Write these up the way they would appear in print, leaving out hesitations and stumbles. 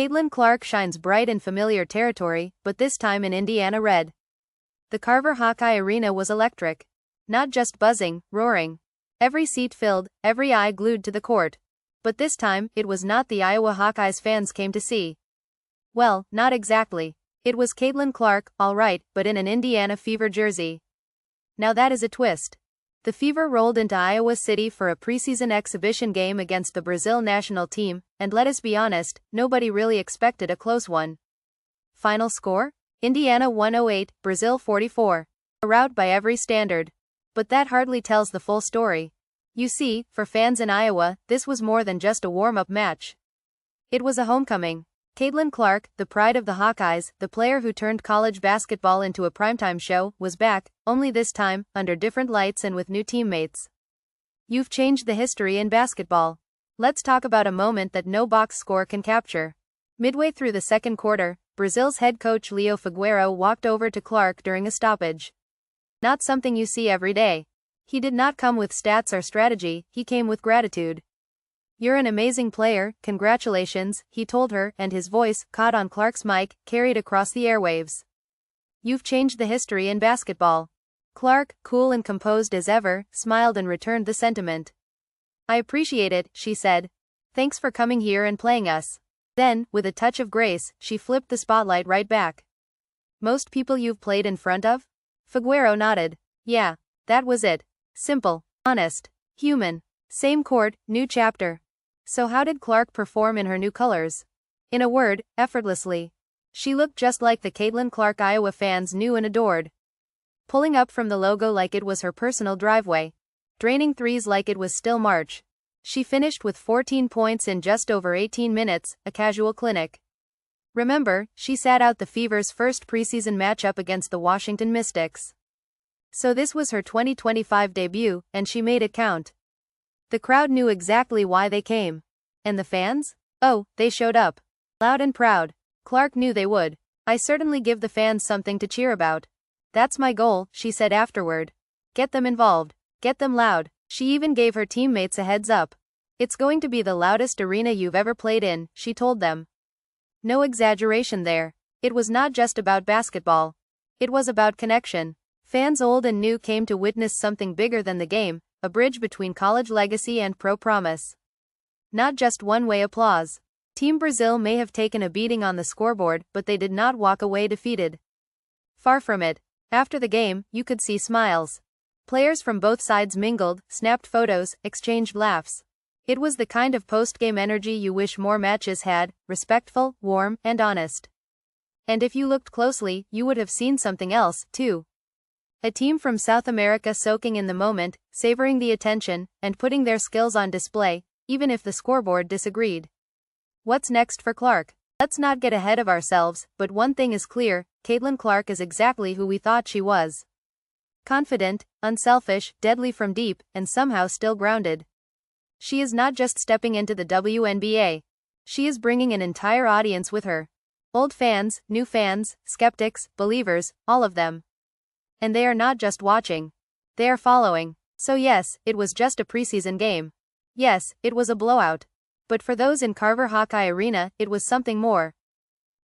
Caitlin Clark shines bright in familiar territory, but this time in Indiana red. The Carver-Hawkeye Arena was electric. Not just buzzing, roaring. Every seat filled, every eye glued to the court. But this time, it was not the Iowa Hawkeyes fans came to see. Well, not exactly. It was Caitlin Clark, all right, but in an Indiana Fever jersey. Now that is a twist. The Fever rolled into Iowa City for a preseason exhibition game against the Brazil national team, and let us be honest, nobody really expected a close one. Final score? Indiana 108, Brazil 44. A rout by every standard. But that hardly tells the full story. You see, for fans in Iowa, this was more than just a warm-up match. It was a homecoming. Caitlin Clark, the pride of the Hawkeyes, the player who turned college basketball into a primetime show, was back, only this time, under different lights and with new teammates. You've changed the history in basketball. Let's talk about a moment that no box score can capture. Midway through the second quarter, Brazil's head coach Leo Figueiro walked over to Clark during a stoppage. Not something you see every day. He did not come with stats or strategy, he came with gratitude. "You're an amazing player, congratulations," he told her, and his voice, caught on Clark's mic, carried across the airwaves. "You've changed the history in basketball." Clark, cool and composed as ever, smiled and returned the sentiment. "I appreciate it," she said. "Thanks for coming here and playing us." Then, with a touch of grace, she flipped the spotlight right back. "Most people you've played in front of?" Figueiro nodded. "Yeah, that was it. Simple, honest, human. Same court, new chapter." So how did Clark perform in her new colors? In a word, effortlessly. She looked just like the Caitlin Clark Iowa fans knew and adored. Pulling up from the logo like it was her personal driveway. Draining threes like it was still March. She finished with 14 points in just over 18 minutes, a casual clinic. Remember, she sat out the Fever's first preseason matchup against the Washington Mystics. So this was her 2025 debut, and she made it count. The crowd knew exactly why they came. And the fans? Oh, they showed up. Loud and proud. Clark knew they would. "I certainly give the fans something to cheer about. That's my goal," she said afterward. "Get them involved. Get them loud." She even gave her teammates a heads up. "It's going to be the loudest arena you've ever played in," she told them. No exaggeration there. It was not just about basketball. It was about connection. Fans old and new came to witness something bigger than the game, a bridge between college legacy and pro promise. Not just one-way applause. Team Brazil may have taken a beating on the scoreboard, but they did not walk away defeated. Far from it. After the game, you could see smiles. Players from both sides mingled, snapped photos, exchanged laughs. It was the kind of post-game energy you wish more matches had, respectful, warm, and honest. And if you looked closely, you would have seen something else, too. A team from South America soaking in the moment, savoring the attention, and putting their skills on display, even if the scoreboard disagreed. What's next for Clark? Let's not get ahead of ourselves, but one thing is clear, Caitlin Clark is exactly who we thought she was. Confident, unselfish, deadly from deep, and somehow still grounded. She is not just stepping into the WNBA. She is bringing an entire audience with her. Old fans, new fans, skeptics, believers, all of them. And they are not just watching. They are following. So yes, it was just a preseason game. Yes, it was a blowout. But for those in Carver-Hawkeye Arena, it was something more.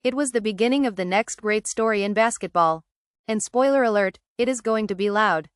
It was the beginning of the next great story in basketball. And spoiler alert, it is going to be loud.